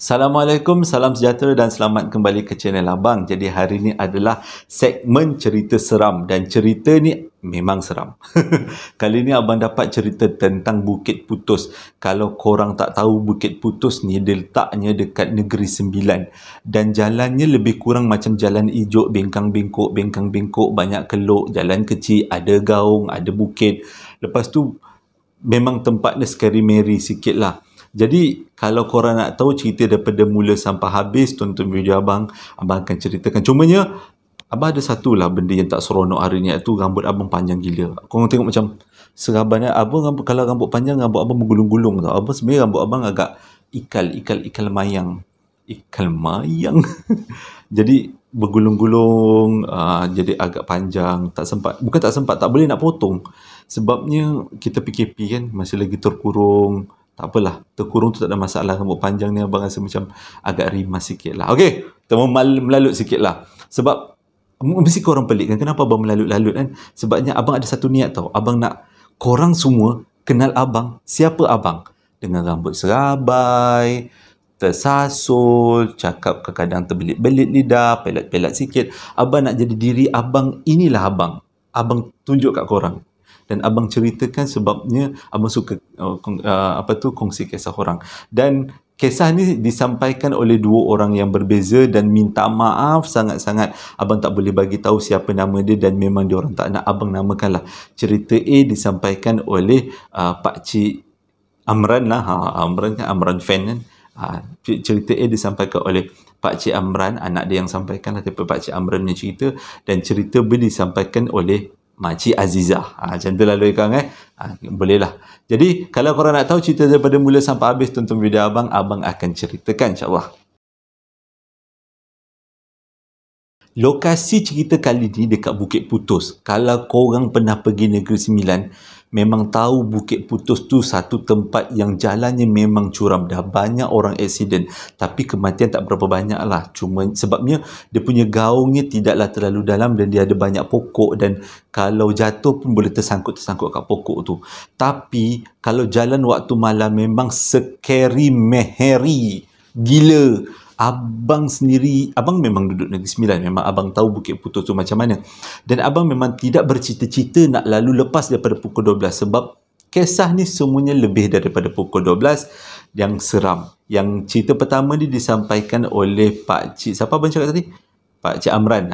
Assalamualaikum, salam sejahtera dan selamat kembali ke channel Abang. Jadi hari ni adalah segmen cerita seram dan cerita ni memang seram. Kali ni Abang dapat cerita tentang Bukit Putus. Kalau korang tak tahu, Bukit Putus ni dia letaknya dekat Negeri Sembilan dan jalannya lebih kurang macam jalan hijau, bengkang-bengkok, banyak kelok, jalan kecil, ada gaung, ada bukit. Lepas tu memang tempatnya scary Mary sikit lah. Jadi kalau korang nak tahu cerita daripada mula sampai habis, tonton video Abang akan ceritakan. Cumanya Abang ada satu lah benda yang tak seronok hari ni, iaitu rambut Abang panjang gila. Korang tengok macam serabannya Abang, kalau rambut panjang, rambut Abang bergulung-gulung tau. Abang sebenarnya rambut Abang agak ikal mayang. Ikal mayang. Jadi bergulung-gulung, jadi agak panjang, tak sempat. Bukan tak sempat, tak boleh nak potong. Sebabnya kita PKP kan, masih lagi terkurung. Tak apalah, terkurung tu tak ada masalah. Rambut panjang ni Abang rasa macam agak rimas sikit lah. Okey, kita melalut sikit lah. Sebab mesti korang pelik kan, kenapa Abang melalut-lalut kan? Sebabnya Abang ada satu niat tau. Abang nak korang semua kenal Abang, siapa Abang. Dengan rambut serabai, tersasul, cakap kadang terbelit-belit lidah, pelat-pelat sikit. Abang nak jadi diri Abang, inilah Abang. Abang tunjuk kat korang. Dan Abang ceritakan sebabnya Abang suka kongsi kisah orang. Dan kisah ni disampaikan oleh dua orang yang berbeza dan minta maaf sangat-sangat Abang tak boleh bagi tahu siapa nama dia dan memang dia orang tak nak Abang namakan lah. Cerita A disampaikan oleh Pak Cik Amran lah. Amran kan, Amran fan kan. Cerita A disampaikan oleh Pak Cik Amran, anak dia yang sampaikan lah, tapi Pak Cik Amran punya cerita. Dan cerita B disampaikan oleh Makcik Azizah. Macam tu lah korang boleh lah. Jadi kalau korang nak tahu cerita daripada mula sampai habis, tonton video Abang akan ceritakan insyaAllah. Lokasi cerita kali ni dekat Bukit Putus. Kalau korang pernah pergi Negeri Sembilan, memang tahu Bukit Putus tu satu tempat yang jalannya memang curam. Dah banyak orang aksiden. Tapi kematian tak berapa banyak lah. Cuma sebabnya dia punya gaungnya tidaklah terlalu dalam dan dia ada banyak pokok. Dan kalau jatuh pun boleh tersangkut kat pokok tu. Tapi kalau jalan waktu malam memang scary meheri. Gila. Abang sendiri, Abang memang duduk Negeri Sembilan, memang Abang tahu Bukit Putus tu macam mana. Dan Abang memang tidak bercita-cita nak lalu lepas daripada pukul 12 sebab kisah ni semuanya lebih daripada pukul 12 yang seram. Yang cerita pertama ni disampaikan oleh Pak Cik, siapa Abang cakap tadi? Pak Cik Amran.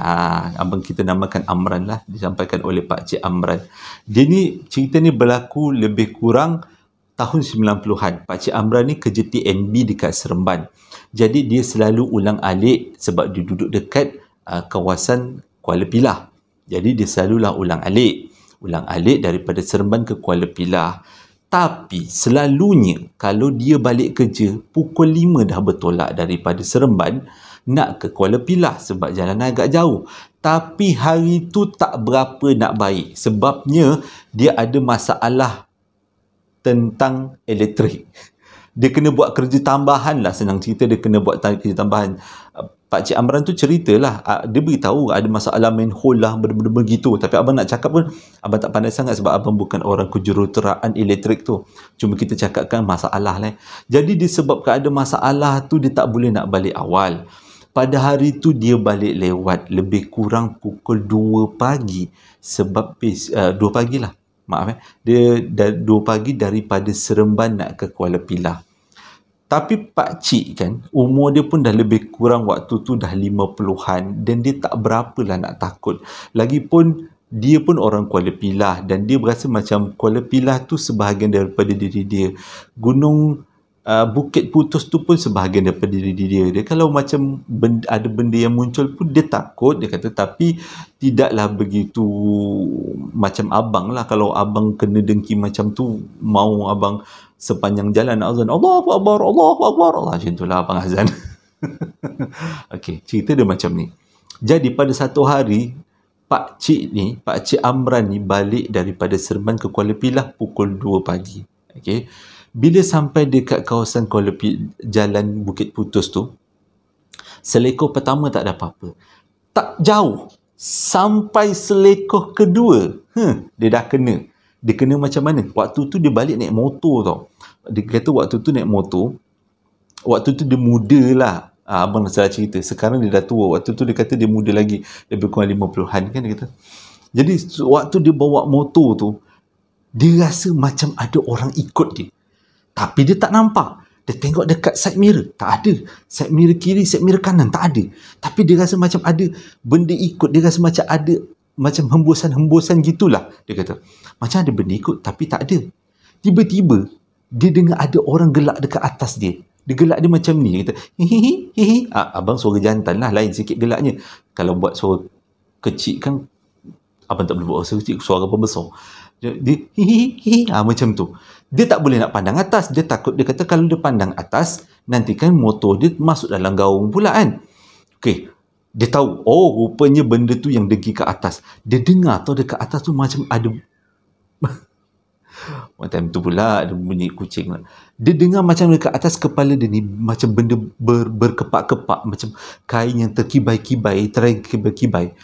Abang kita namakan Amran lah, disampaikan oleh Pak Cik Amran. Dia ni, cerita ni berlaku lebih kurang tahun 90-an. Pak Cik Amran ni kerja TNB dekat Seremban. Jadi dia selalu ulang alik sebab dia duduk dekat kawasan Kuala Pilah. Jadi dia selalulah ulang alik. Ulang alik daripada Seremban ke Kuala Pilah. Tapi selalunya kalau dia balik kerja, pukul 5 dah bertolak daripada Seremban nak ke Kuala Pilah sebab jalan agak jauh. Tapi hari tu tak berapa nak baik. Sebabnya dia ada masalah tentang elektrik. Dia kena buat kerja tambahan lah, senang cerita dia kena buat kerja tambahan. Pak Cik Amran tu ceritalah, dia beritahu ada masalah manhole lah, benda-benda begitu. Tapi Abang nak cakap pun, Abang tak pandai sangat sebab Abang bukan orang kejuruteraan elektrik tu. Cuma kita cakapkan masalah lah. Jadi disebabkan ada masalah tu, dia tak boleh nak balik awal. Pada hari tu dia balik lewat lebih kurang pukul 2 pagi. Sebab 2 pagi lah. Maaf dia 2 pagi daripada Seremban nak ke Kuala Pilah. Tapi Pak Cik kan, umur dia pun dah lebih kurang waktu tu dah 50-an dan dia tak berapalah nak takut. Lagipun dia pun orang Kuala Pilah dan dia berasa macam Kuala Pilah tu sebahagian daripada diri dia. Bukit Putus tu pun sebahagian daripada diri dia. Dia kalau macam ada benda yang muncul pun dia takut, dia kata, tapi tidaklah begitu macam Abang lah. Kalau Abang kena dengki macam tu, mau Abang sepanjang jalan azan Allahu Akbar, Allahu Akbar, Allah, macam itulah Abang azan. Okey, cerita dia macam ni. Jadi pada satu hari Pak Cik Amran ni balik daripada Seremban ke Kuala Pilah pukul 2 pagi. Okey. Bila sampai dekat kawasan jalan Bukit Putus tu, selekoh pertama tak ada apa-apa. Tak jauh, sampai selekoh kedua, dia dah kena. Dia kena macam mana? Waktu tu dia balik naik motor tau. Dia kata waktu tu naik motor, waktu tu dia muda lah. Abang salah cerita. Sekarang dia dah tua. Waktu tu dia kata dia muda lagi. Lebih kurang 50-an kan dia kata. Jadi waktu dia bawa motor tu, dia rasa macam ada orang ikut dia. Tapi dia tak nampak. Dia tengok dekat side mirror, tak ada. Side mirror kiri, side mirror kanan, tak ada. Tapi dia rasa macam ada benda ikut. Dia rasa macam ada macam hembusan-hembusan gitulah. Dia kata, macam ada benda ikut tapi tak ada. Tiba-tiba, dia dengar ada orang gelak dekat atas dia. Dia gelak dia macam ni. Dia kata, hihihi, hihi. Abang suara jantan lah, lain sikit gelaknya. Kalau buat suara kecil kan, abang tak boleh buat suara kecil, suara pembesar. Dia hihihi, macam tu. Dia tak boleh nak pandang atas. Dia takut, dia kata kalau dia pandang atas, nanti kan motor dia masuk dalam gaung pula kan. Okey. Dia tahu, oh rupanya benda tu yang dengki ke atas. Dia dengar tau dekat atas tu macam ada macam tu pula ada bunyi kucing lah. Dia dengar macam dekat atas kepala dia ni macam benda berkepak-kepak, macam kain yang terkibai-kibai, terkibai-kibai.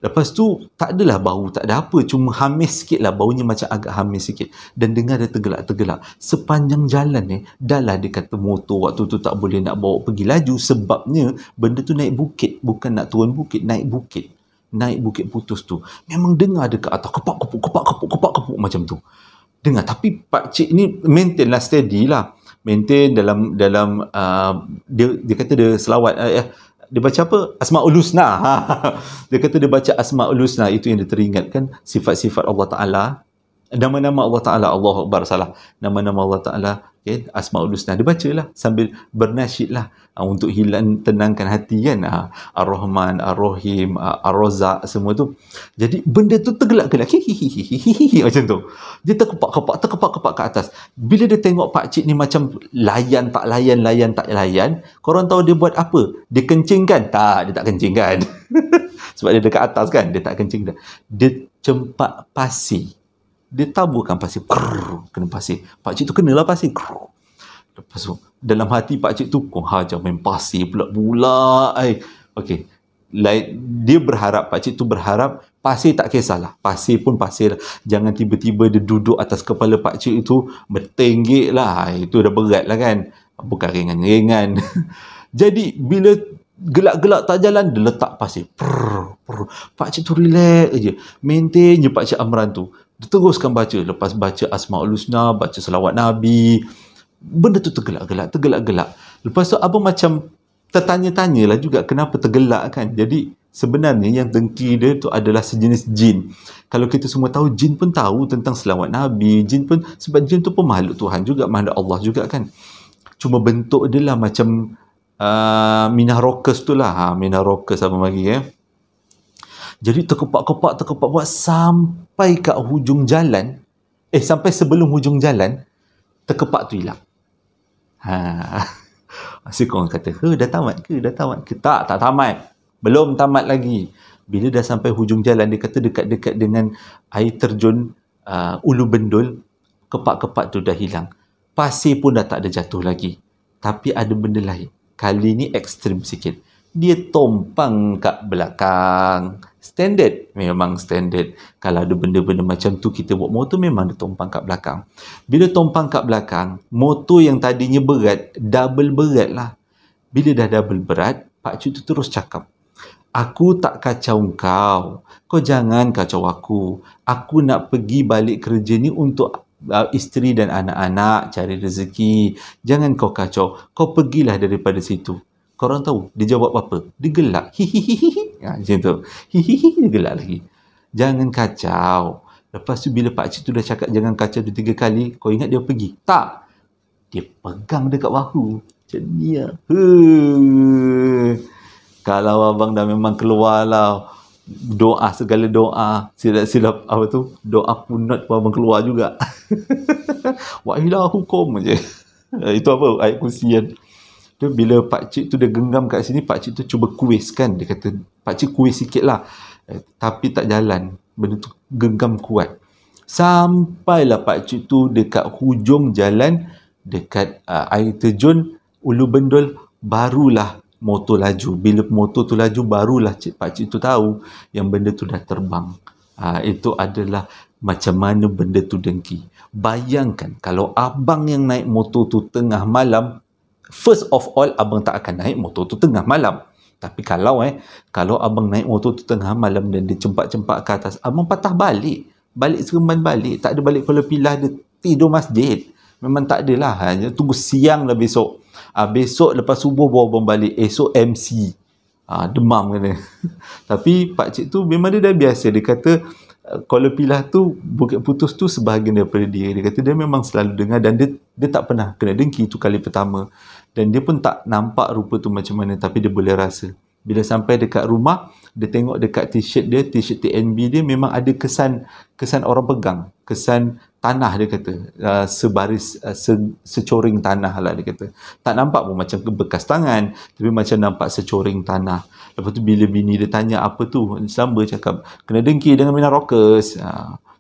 Lepas tu tak adalah bau, tak ada apa, cuma hamis sikit lah, baunya macam agak hamis sikit. Dan dengar dia tergelak-tergelak. Sepanjang jalan ni, dah lah dia kata motor waktu tu tak boleh nak bawa pergi laju sebabnya benda tu naik bukit, bukan nak turun bukit, naik bukit. Naik Bukit Putus tu. Memang dengar dekat atas kepak-kepuk macam tu. Dengar, tapi pakcik ni maintain lah, steady lah. Maintain dalam dia kata dia selawat, dia baca apa? Asmaul Husna. Dia kata dia baca Asmaul Husna, itu yang dia teringatkan sifat-sifat Allah Ta'ala. Nama-nama Allah Ta'ala, Allahu Akbar, salah. Nama-nama Allah Ta'ala, okay? Asmaul Husna. Dia baca lah sambil bernasyid lah untuk tenangkan hati kan. Ar-Rahman, Ar-Rahim, Ar-Razak, semua tu. Jadi benda tu tergelak-gelak. Macam tu. Dia terkepak-kepak ke atas. Bila dia tengok pakcik ni macam layan tak layan, korang tahu dia buat apa? Dia kencingkan? Tak, dia tak kencingkan. Sebab dia dekat atas kan, dia tak kencing dah. Dia cempak pasir. Dia taburkan pasir. Kena pasir. Pakcik tu kenalah pasir. Lepas tu, dalam hati pakcik tu, kau hajar main pasir pula. Okey. Dia berharap, pakcik tu berharap, pasir tak kisahlah. Pasir pun pasir lah. Jangan tiba-tiba dia duduk atas kepala pakcik itu, bertenggek lah. Itu dah berat lah kan. Bukan ringan-ringan. Jadi, bila gelak-gelak tak jalan, dia letak pasir. Pakcik tu relax je. Maintain je Pakcik Amran tu. Dia teruskan baca. Lepas baca Asmaul Husna, baca selawat Nabi, benda tu tergelak-gelak. Lepas tu abang macam tertanya-tanya lah juga kenapa tergelak kan. Jadi sebenarnya yang dengki dia tu adalah sejenis jin. Kalau kita semua tahu, jin pun tahu tentang selawat Nabi. Jin pun, sebab jin tu pun makhluk Tuhan juga, makhluk Allah juga kan. Cuma bentuk dia lah macam Minah Rockers tu lah. Minah Rockers abang bagi Jadi terkepak sampai kat hujung jalan. Sampai sebelum hujung jalan, terkepak tu hilang. Masih korang kata, dah tamat ke? Tak tamat. Belum tamat lagi. Bila dah sampai hujung jalan, dia kata dekat-dekat dengan air terjun Ulu Bendul, kepak-kepak tu dah hilang. Pasir pun dah tak ada jatuh lagi. Tapi ada benda lain. Kali ni ekstrim sikit. Dia tompang kat belakang. Standard. Memang standard. Kalau ada benda-benda macam tu, kita buat motor memang dia tompang kat belakang. Bila tompang kat belakang, motor yang tadinya berat, double berat lah. Bila dah double berat, pakcik tu terus cakap, aku tak kacau kau. Kau jangan kacau aku. Aku nak pergi balik kerja ni untuk isteri dan anak-anak, cari rezeki. Jangan kau kacau. Kau pergilah daripada situ. Korang tahu dia jawab apa? Dia gelak. Hihihihi. Macam tu. Hihihi. Dia gelak lagi. Jangan kacau. Lepas tu bila pakcik tu dah cakap jangan kacau 2-3 kali, kau ingat dia pergi? Tak. Dia pegang dekat bahu. Macam ni lah. Kalau abang dah memang keluar lah, doa, segala doa, silap apa tu, doa punat pun abang keluar juga. Wa ilahu hukum je. Itu apa? Ayat kursi kan. Tu bila pakcik tu dia genggam kat sini, pakcik tu cuba kuiskan. Dia kata, pakcik kuis sikit lah. Tapi tak jalan. Benda tu genggam kuat. Sampailah pakcik tu dekat hujung jalan, dekat air terjun Ulu Bendul, barulah motor laju. Bila motor tu laju, barulah pakcik tu tahu yang benda tu dah terbang. Itu adalah macam mana benda tu dengki. Bayangkan kalau abang yang naik motor tu tengah malam, First of all, abang tak akan naik motor tu tengah malam. Tapi kalau abang naik motor tu tengah malam dan dia cempak-cempak ke atas, abang patah balik. Balik Seremban balik. Tak ada balik Kuala Pilah, dia tidur masjid. Memang tak adalah. Hanya tunggu siang lah besok. Besok lepas subuh bawa abang balik. Esok MC. Demam kena. Tapi pakcik tu memang dia dah biasa. Dia kata Kuala Pilah tu, Bukit Putus tu sebahagian daripada dia. Dia kata dia memang selalu dengar dan dia tak pernah kena dengki tu kali pertama. Dan dia pun tak nampak rupa tu macam mana, tapi dia boleh rasa. Bila sampai dekat rumah, dia tengok dekat t-shirt dia, t-shirt TNB dia memang ada kesan orang pegang, kesan tanah dia kata, sebaris, secoring tanah lah dia kata. Tak nampak pun macam bekas tangan, tapi macam nampak secoring tanah. Lepas tu bila bini dia tanya apa tu, Samba cakap, kena dengki dengan Mina Rockers.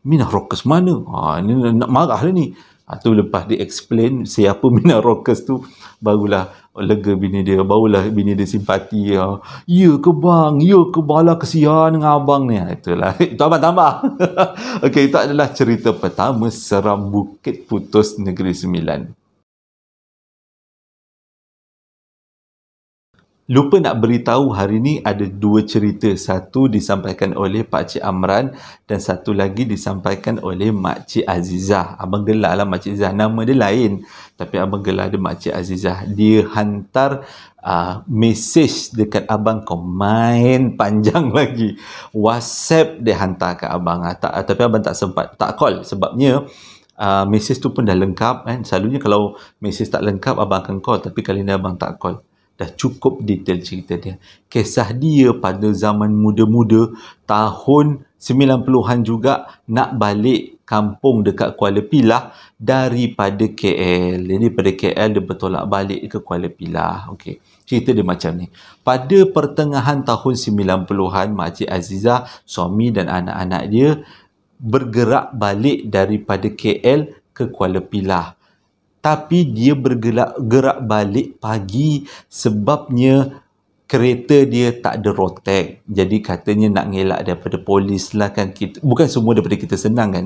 Mina Rockers mana? Ni nak marah lah ni. Tu lepas dia explain siapa Mina Rockers tu, barulah lega bini dia, barulah bini dia simpati. Ya ke bang, ya ke bala kesian dengan abang ni. Itulah, itu abang tambah. Okey, itu adalah cerita pertama seram Bukit Putus Negeri Sembilan. Lupa nak beritahu, hari ni ada dua cerita. Satu disampaikan oleh Pakcik Amran dan satu lagi disampaikan oleh Makcik Azizah. Abang gelar lah Makcik Azizah. Nama dia lain, tapi abang gelar dia Makcik Azizah. Dia hantar mesej dekat abang, kau main panjang lagi. WhatsApp dia hantar kat abang. Tapi abang tak sempat, tak call sebabnya mesej tu pun dah lengkap kan. Selalunya kalau mesej tak lengkap abang akan call, tapi kali ni abang tak call. Dah cukup detail cerita dia. Kisah dia pada zaman muda-muda, tahun 90-an juga, nak balik kampung dekat Kuala Pilah daripada KL. Jadi daripada KL dia bertolak balik ke Kuala Pilah. Okey. Cerita dia macam ni. Pada pertengahan tahun 90-an, Makcik Azizah, suami dan anak-anak dia bergerak balik daripada KL ke Kuala Pilah. Tapi dia bergerak balik pagi sebabnya kereta dia tak ada rotek. Jadi katanya nak ngelak daripada polis lah kan. Bukan semua daripada kita senang kan.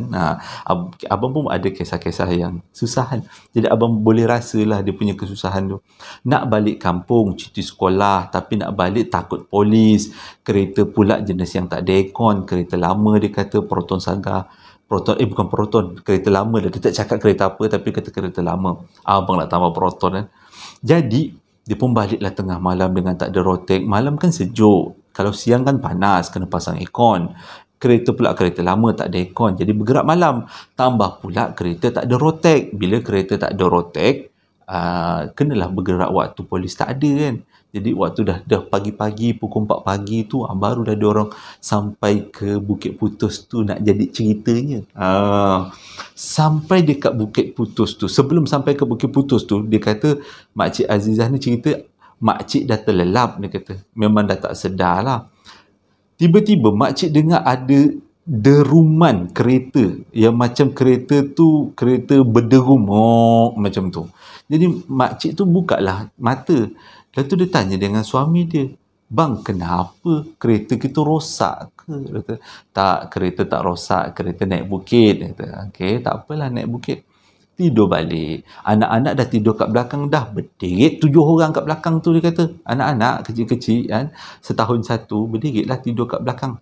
Abang pun ada kisah-kisah yang susah kan. Jadi abang boleh rasalah dia punya kesusahan tu. Nak balik kampung, cuti sekolah, tapi nak balik takut polis. Kereta pula jenis yang tak ada aircon. Kereta lama dia kata, Proton Saga. Bukan Proton, kereta lama dah. Dia tak cakap kereta apa, tapi kata kereta lama. Abang nak tambah Proton kan. Jadi dia pun baliklah tengah malam dengan tak ada rotek. Malam kan sejuk, kalau siang kan panas, kena pasang aircon. Kereta pula kereta lama, tak ada aircon, jadi bergerak malam. Tambah pula kereta tak ada rotek. Bila kereta tak ada rotek, kenalah bergerak waktu polis tak ada kan. Jadi waktu dah pagi-pagi, pukul 4 pagi tu, baru dah ada orang sampai ke Bukit Putus tu nak jadi ceritanya. Sampai dekat Bukit Putus tu, sebelum sampai ke Bukit Putus tu, dia kata, Makcik Azizah ni cerita, makcik dah terlelap, dia kata. Memang dah tak sedar lah. Tiba-tiba makcik dengar ada deruman kereta, yang macam kereta tu, kereta berderum, macam tu. Jadi makcik tu bukalah mata. Lepas tu dia tanya dengan suami dia, bang, kenapa kereta kita rosak ke? Dia kata, tak, kereta tak rosak, kereta naik bukit. Dia kata, okey, tak apalah naik bukit. Tidur balik. Anak-anak dah tidur kat belakang dah. Berdiri 7 orang kat belakang tu, dia kata. Anak-anak kecil-kecil kan, setahun satu, berdirilah tidur kat belakang.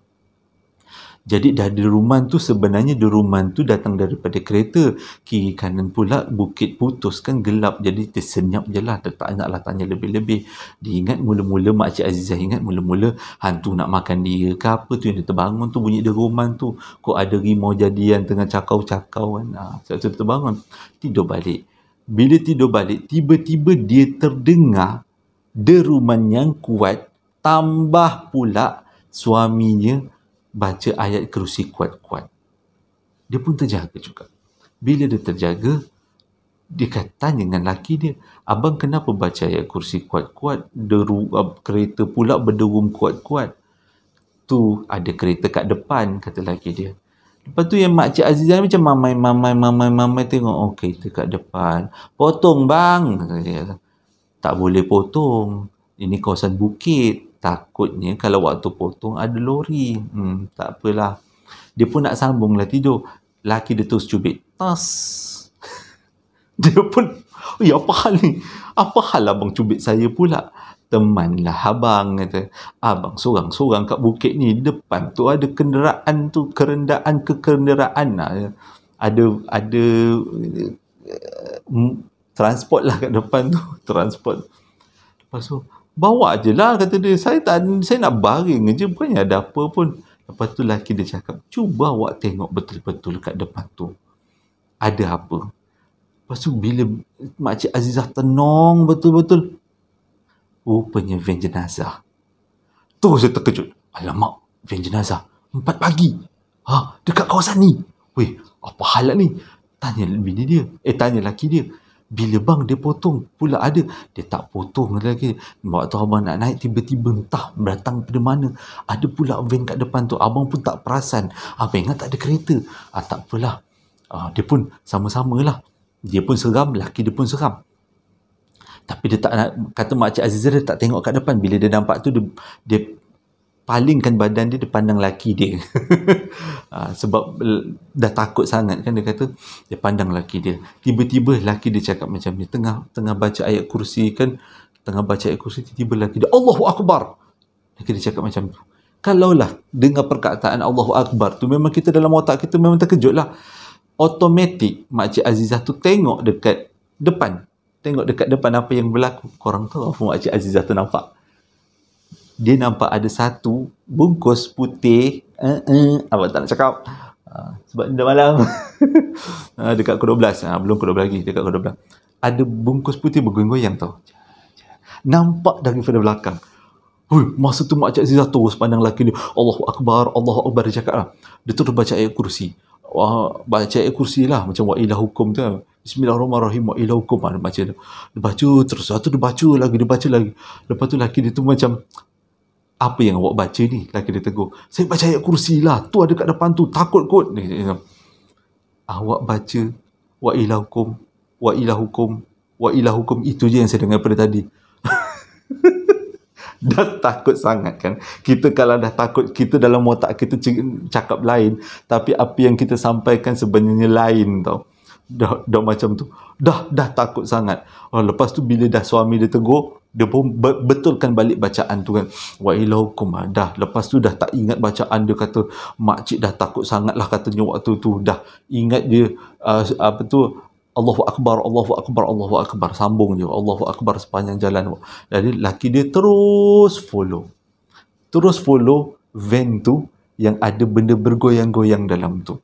Jadi dah deruman tu, sebenarnya deruman tu datang daripada kereta. Kiri kanan pula Bukit Putus kan gelap. Jadi dia senyap je lah. Dia tak naklah tanya lebih-lebih. Dia ingat mula-mula, Makcik Azizah ingat mula-mula hantu nak makan dia ke apa tu, yang dia terbangun tu bunyi deruman tu. Kok ada rimau jadian tengah cakau-cakau kan. Sebab tu dia terbangun. Tidur balik. Bila tidur balik, tiba-tiba dia terdengar deruman yang kuat. Tambah pula suaminya baca ayat kerusi kuat-kuat. Dia pun terjaga juga. Bila dia terjaga, dia tanya dengan laki dia, abang kenapa baca ayat kerusi kuat-kuat? Kereta pula berderum kuat-kuat. Tu ada kereta kat depan, kata laki dia. Lepas tu yang Makcik Azizah macam mamai tengok, kereta kat depan. Potong bang, kata dia. Tak boleh potong. Ini kawasan bukit. Takutnya kalau waktu potong ada lori. Tak apalah. Dia pun nak sambunglah tidur. Laki dia terus cubit. Tas. Dia pun Apa hal ni? Apa hal abang cubit saya pula? Temanlah abang, kata. Abang sorang-sorang kat bukit ni. Depan tu ada kenderaan tu, kerendaan ke kenderaan. Ada transport lah kat depan tu. Transport. Lepas tu, bawa je lah, kata dia. Saya nak baring je, bukannya ada apa pun. Lepas tu lelaki dia cakap, cuba awak tengok betul-betul kat depan tu. Ada apa? Lepas tu bila Makcik Azizah tenung betul-betul, rupanya van jenazah. Tu saya terkejut. Alamak, van jenazah. 4 pagi. Dekat kawasan ni. Weh, apa hal ni? Tanya bini dia. Tanya lelaki dia. Bila bang dia potong pula ada. Dia tak potong lagi. Waktu abang nak naik, tiba-tiba entah datang dari mana. Ada pula van kat depan tu. Abang pun tak perasan. Abang ingat tak ada kereta. Tak apalah. Dia pun sama-sama lah. Dia pun seram, lelaki dia pun seram. Tapi dia tak nak, kata Makcik Azizah, dia tak tengok kat depan. Bila dia nampak tu, dia palingkan badan dia pandang lelaki dia. Sebab dah takut sangat kan, dia kata. Dia pandang lelaki dia. Tiba-tiba lelaki dia cakap macam ni. Tengah baca ayat kursi kan. Tengah baca ayat kursi, tiba-tiba lelaki dia, Allahu Akbar. Lelaki dia cakap macam tu. Kalaulah dengar perkataan Allahu Akbar tu, memang kita dalam otak kita memang terkejut lah. Automatik Makcik Azizah tu tengok dekat depan. Tengok dekat depan apa yang berlaku. Korang tahu apa Makcik Azizah tu nampak? Dia nampak ada satu bungkus putih. Abang tak nak cakap. Sebab dah malam. Dekat pukul 12. Belum pukul 12 lagi. Dekat pukul 12. Ada bungkus putih bergoyang-goyang tau. Nampak daripada belakang. Masa tu Makcik Azizah terus pandang lelaki dia. Allahu Akbar, Allahu Akbar, dia cakap lah. Dia terus baca ayat kursi. Baca ayat kursi lah. Macam wa ilah hukum tu. Bismillahirrahmanirrahim, wa ilah hukum. Dia baca tu. Dia baca terus. Lepas tu dia baca lagi. Lepas tu lelaki dia tu macam, apa yang awak baca ni? Lelaki dia tegur. Saya baca ayat kursi lah. Tu ada kat depan tu. Takut kot. Awak baca wa ilah hukum, wa ilah hukum, wa ilah hukum. Itu je yang saya dengar pada tadi. Dah takut sangat kan. Kita kalau dah takut, kita dalam otak kita cakap lain, tapi apa yang kita sampaikan sebenarnya lain tau. Dah macam tu. Dah takut sangat. Lepas tu bila dah suami dia tegur, dia pun betulkan balik bacaan tu kan. Wa ilahukum. Dah. Lepas tu dah tak ingat bacaan dia, kata makcik dah takut sangat lah katanya waktu tu. Dah ingat dia Allahu Akbar, Allahu Akbar, Allahu Akbar. Sambung je. Allahu Akbar sepanjang jalan. Jadi laki dia terus follow van tu yang ada benda bergoyang-goyang dalam tu.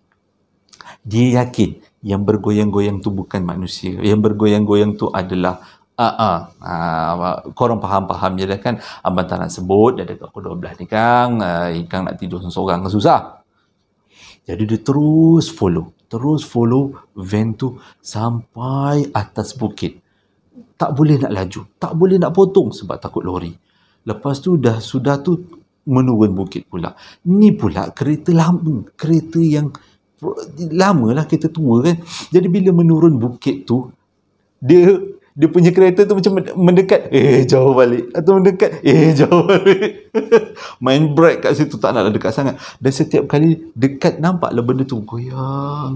Dia yakin yang bergoyang-goyang tu bukan manusia. Yang bergoyang-goyang tu adalah korang faham je dah kan. Abang tak nak sebut. Dah dekat pukul 12 ni Kang. Kang nak tidur seorang kan susah. Jadi dia terus follow van tu sampai atas bukit. Tak boleh nak laju, tak boleh nak potong sebab takut lori. Lepas tu sudah tu menurun bukit pula. Ni pula kereta lama, kereta yang lama lah, kereta tua kan. Jadi bila menurun bukit tu, dia punya kereta tu macam mendekat, jauh balik. Atau mendekat, jauh balik. Main brake kat situ, tak nak dekat sangat. Dan setiap kali dekat, nampaklah benda tu goyang.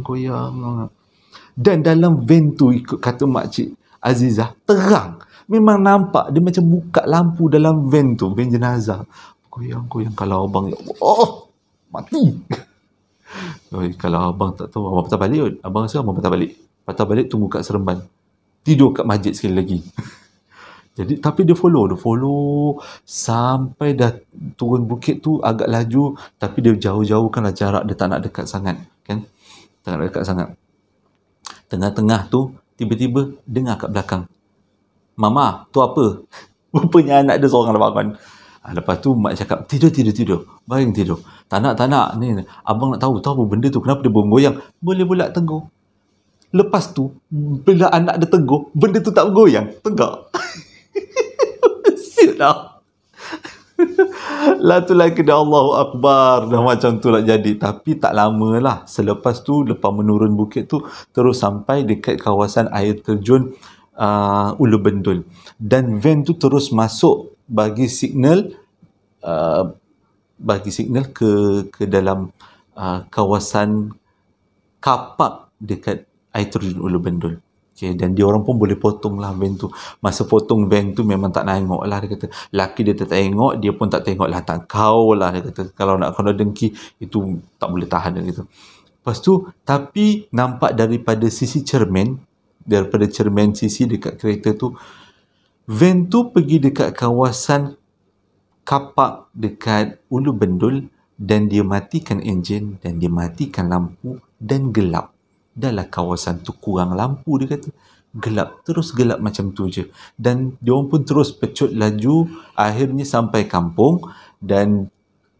Dan dalam van tu, ikut kata Makcik Azizah, terang. Memang nampak, dia macam buka lampu dalam van tu, van jenazah. Goyang. Kalau abang, ya Allah, mati. Kalau abang tak tahu, abang patah balik kot. Abang rasa abang patah balik tunggu kat Seremban, tidur kat masjid sekali lagi. Jadi tapi dia follow sampai dah turun bukit tu agak laju, tapi dia jauh-jauhkanlah jarak, dia tak nak dekat sangat kan. Tak nak dekat sangat. Tengah-tengah tu tiba-tiba dengar kat belakang, "Mama, tu apa?" Rupanya anak dia seorang dah bangun. Lepas tu mak cakap, tidur. Baring tidur. Tak nak. Ni, abang nak tahu apa benda tu. Kenapa dia bergoyang? Boleh pula tegur. Lepas tu, bila anak dia tegur, benda tu tak bergoyang. Tegak. Siut dah. Lah tu lagi dah Allahu Akbar. Dah macam tu lah jadi. Tapi tak lama lah. Selepas tu, lepas menurun bukit tu, terus sampai dekat kawasan air terjun Ulu Bendul. Dan van tu terus masuk bagi signal ke dalam kawasan kapak dekat air terjun Ulu Bendul. Okay, dan dia orang pun boleh potong lah van tu. Masa potong van tu memang tak tengok lah, dia kata. Laki dia tak tengok, dia pun tak tengok lah. Tak kau lah, dia kata. Kalau nak kena dengki, itu tak boleh tahan, dia kata. Lepas tu, tapi nampak daripada sisi cermin, daripada cermin sisi dekat kereta tu, van tu pergi dekat kawasan kapak dekat Ulu Bendul dan dia matikan enjin dan dia matikan lampu dan gelap. Dalam kawasan tu kurang lampu, dia kata. Gelap, terus gelap macam tu je. Dan dia orang pun terus pecut laju, akhirnya sampai kampung dan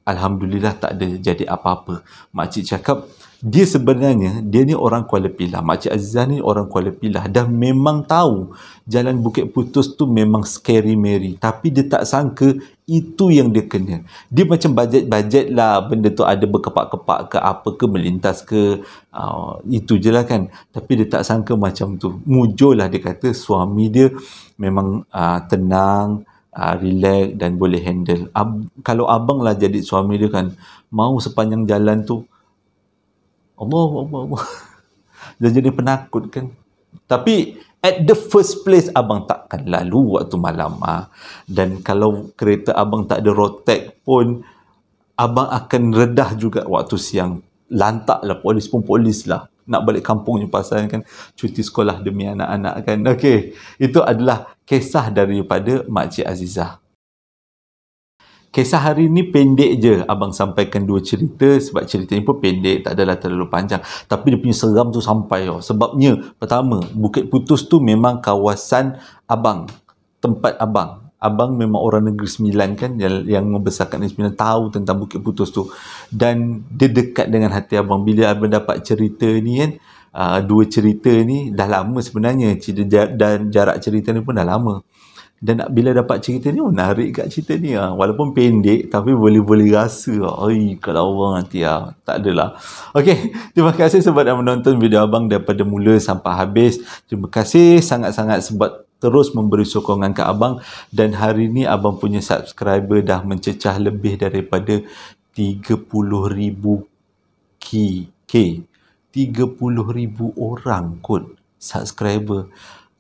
Alhamdulillah tak ada jadi apa-apa. Makcik cakap, dia sebenarnya, dia ni orang Kuala Pilah. Makcik Azizah ni orang Kuala Pilah. Dah memang tahu jalan Bukit Putus tu memang scary Mary. Tapi dia tak sangka itu yang dia kena. Dia macam bajet-bajet lah benda tu ada berkepak-kepak ke apa ke, melintas ke. Itu je lah kan. Tapi dia tak sangka macam tu. Mujur lah dia kata suami dia memang tenang, relax dan boleh handle. Kalau abang lah jadi suami dia kan, mau sepanjang jalan tu Allah. Dia jadi penakut kan. Tapi at the first place abang takkan lalu waktu malam. Dan kalau kereta abang tak ada road tag pun, abang akan redah juga waktu siang. Lantak lah, polis pun polis lah. Nak balik kampung je pasal kan cuti sekolah demi anak-anak kan. Okey, itu adalah kisah daripada Makcik Azizah. Kisah hari ni pendek je. Abang sampaikan 2 cerita sebab cerita ni pun pendek, tak adalah terlalu panjang. Tapi dia punya seram tu sampai. Sebabnya, pertama, Bukit Putus tu memang kawasan abang. Tempat abang. Abang memang orang Negeri Sembilan kan, yang membesarkan Negeri Sembilan, tahu tentang Bukit Putus tu. Dan dia dekat dengan hati abang. Bila abang dapat cerita ni kan, 2 cerita ni dah lama sebenarnya. Dan jarak cerita ni pun dah lama. Dan bila dapat cerita ni, menarik kat cerita ni. Walaupun pendek, tapi boleh rasa. Kalau orang nanti, tak adalah. Okey, terima kasih sebab dah menonton video abang daripada mula sampai habis. Terima kasih sangat-sangat sebab terus memberi sokongan ke abang. Dan hari ni abang punya subscriber dah mencecah lebih daripada 30,000 K. 30,000 orang kot subscriber.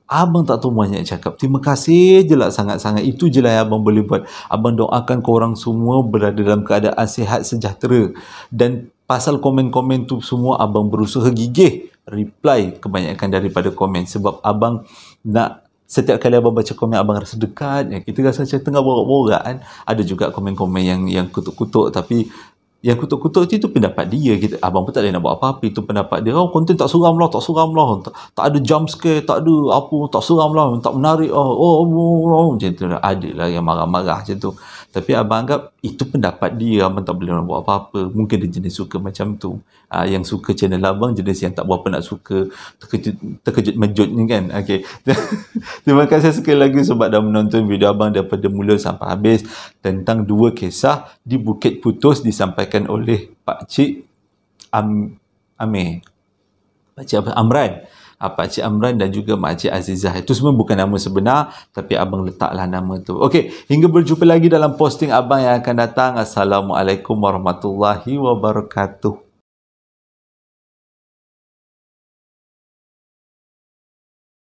Abang tak tahu banyak cakap. Terima kasih je lah sangat-sangat. Itu je lah yang abang boleh buat. Abang doakan korang semua berada dalam keadaan sihat sejahtera. Dan pasal komen-komen tu semua, abang berusaha gigih reply kebanyakan daripada komen. Sebab abang nak, setiap kali abang baca komen, abang rasa dekat. Kita rasa macam tengah borak-borak kan. Ada juga komen-komen yang kutuk-kutuk. Tapi yang kutuk-kutuk itu pendapat dia. Abang pun tak boleh nak buat apa-apa. Itu pendapat dia. Konten tak seram lah. Tak ada jump scare. Tak ada apa. Tak seram lah. Tak menarik. Macam tu lah. Ada lah yang marah-marah macam tu. Tapi abang anggap itu pendapat dia. Abang tak boleh nak buat apa-apa. Mungkin dia jenis suka macam tu. Yang suka channel abang jenis yang tak berapa nak suka terkejut-mejut ni kan. Okay. Terima kasih sekali lagi sebab dah menonton video abang daripada mula sampai habis tentang 2 kisah di Bukit Putus disampaikan oleh Pakcik Amran. Pakcik Amran dan juga Makcik Azizah. Itu semua bukan nama sebenar, tapi abang letaklah nama tu. Okey, hingga berjumpa lagi dalam posting abang yang akan datang. Assalamualaikum warahmatullahi wabarakatuh.